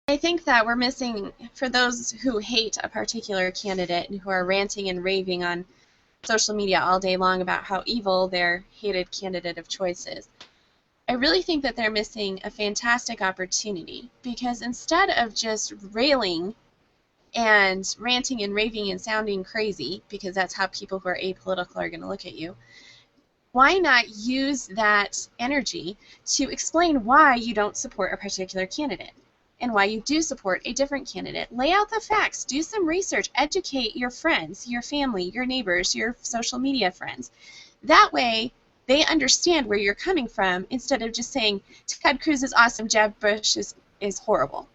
I think that we're missing, for those who hate a particular candidate and who are ranting and raving on social media all day long about how evil their hated candidate of choice is, I really think that they're missing a fantastic opportunity, because instead of just railing and ranting and raving and sounding crazy, because that's how people who are apolitical are going to look at you, why not use that energy to explain why you don't support a particular candidate and why you do support a different candidate? Lay out the facts, do some research, educate your friends, your family, your neighbors, your social media friends. That way, they understand where you're coming from, instead of just saying, Ted Cruz is awesome, Jeb Bush is horrible.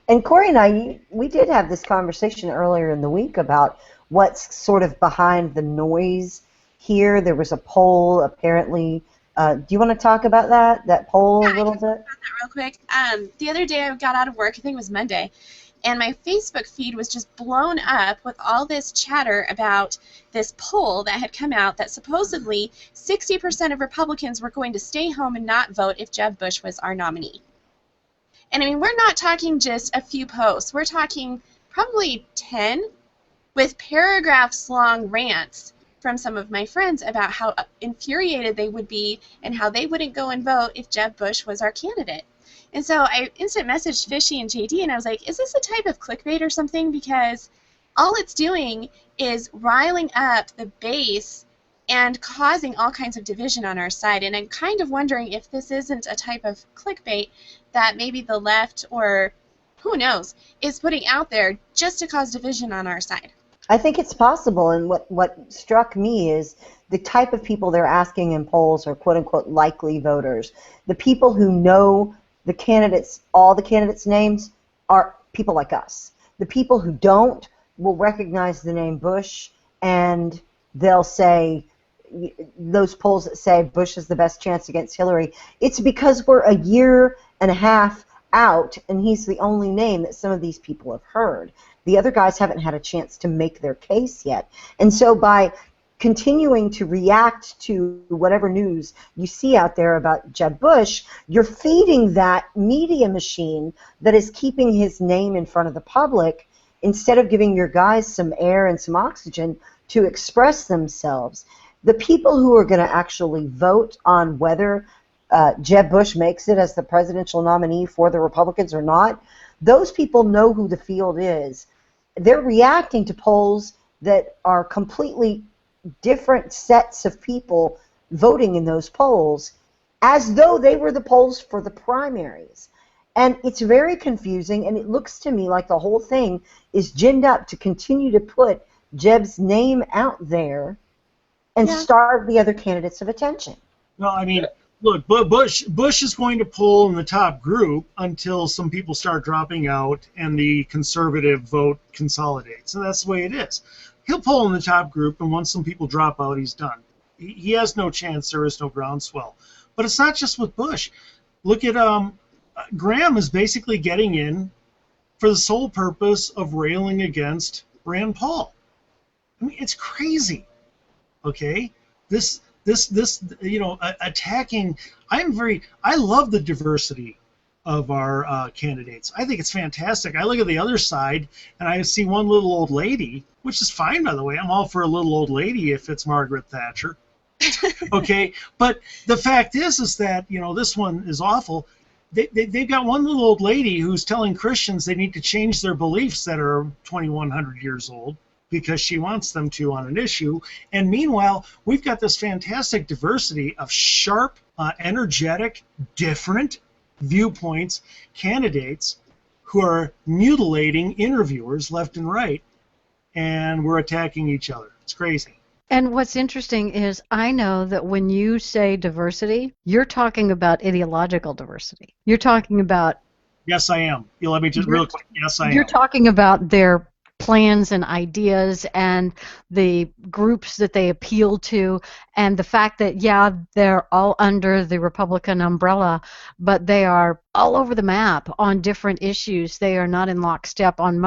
And Corey and I, we did have this conversation earlier in the week about what's sort of behind the noise here. There was a poll, apparently. Do you want to talk about that poll a little bit? About that real quick. The other day I got out of work, I think it was Monday, and my Facebook feed was just blown up with all this chatter about this poll that had come out that supposedly 60% of Republicans were going to stay home and not vote if Jeb Bush was our nominee. And I mean, we're not talking just a few posts. We're talking probably 10 with paragraphs long rants from some of my friends about how infuriated they would be and how they wouldn't go and vote if Jeb Bush was our candidate. And so I instant messaged Fishy and JD, and I was like, is this a type of clickbait or something? Because all it's doing is riling up the base and causing all kinds of division on our side. And I'm kind of wondering if this isn't a type of clickbait that maybe the left, or who knows, is putting out there just to cause division on our side. I think it's possible, and what struck me is the type of people they're asking in polls are quote-unquote likely voters. The people who know the candidates, all the candidates' names, are people like us. The people who don't will recognize the name Bush, and they'll say, those polls that say Bush has the best chance against Hillary, it's because we're a year and a half out, and he's the only name that some of these people have heard. The other guys haven't had a chance to make their case yet. And so by continuing to react to whatever news you see out there about Jeb Bush, you're feeding that media machine that is keeping his name in front of the public, instead of giving your guys some air and some oxygen to express themselves. The people who are going to actually vote on whether Jeb Bush makes it as the presidential nominee for the Republicans or not, those people know who the field is. They're reacting to polls that are completely different sets of people voting in those polls, as though they were the polls for the primaries. And it's very confusing, and it looks to me like the whole thing is ginned up to continue to put Jeb's name out there and starve the other candidates of attention. Well, I mean, look, Bush is going to pull in the top group until some people start dropping out and the conservative vote consolidates. So that's the way it is. He'll pull in the top group, and once some people drop out, he's done. He has no chance. There is no groundswell. But it's not just with Bush. Look at Graham is basically getting in for the sole purpose of railing against Rand Paul. I mean, it's crazy. Okay, this attacking. I love the diversity of our candidates. I think it's fantastic. I look at the other side and I see one little old lady, which is fine, by the way. I'm all for a little old lady if it's Margaret Thatcher. Okay, but the fact is that this one is awful. They've got one little old lady who's telling Christians they need to change their beliefs that are 2,100 years old, because she wants them to on an issue. And meanwhile, we've got this fantastic diversity of sharp, energetic, different viewpoints, candidates who are mutilating interviewers left and right, and we're attacking each other. It's crazy. And what's interesting is I know that when you say diversity, you're talking about ideological diversity. You're talking about... Yes, I am. You let me just real quick. Yes, I am. You're talking about their plans and ideas and the groups that they appeal to, and the fact that, yeah, they're all under the Republican umbrella, but they are all over the map on different issues. They are not in lockstep on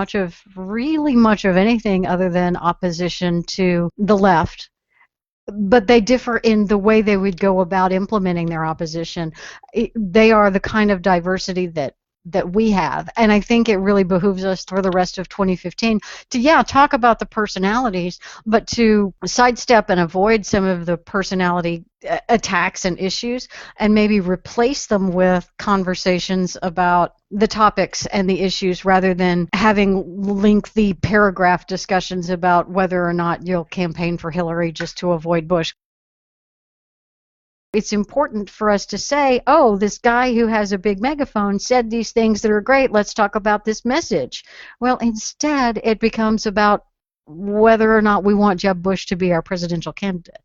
really much of anything other than opposition to the left. But they differ in the way they would go about implementing their opposition. They are the kind of diversity that that we have. And I think it really behooves us for the rest of 2015 to, talk about the personalities, but to sidestep and avoid some of the personality attacks and issues, and maybe replace them with conversations about the topics and the issues, rather than having lengthy paragraph discussions about whether or not you'll campaign for Hillary just to avoid Bush. It's important for us to say, oh, this guy who has a big megaphone said these things that are great, let's talk about this message. Well, instead, it becomes about whether or not we want Jeb Bush to be our presidential candidate.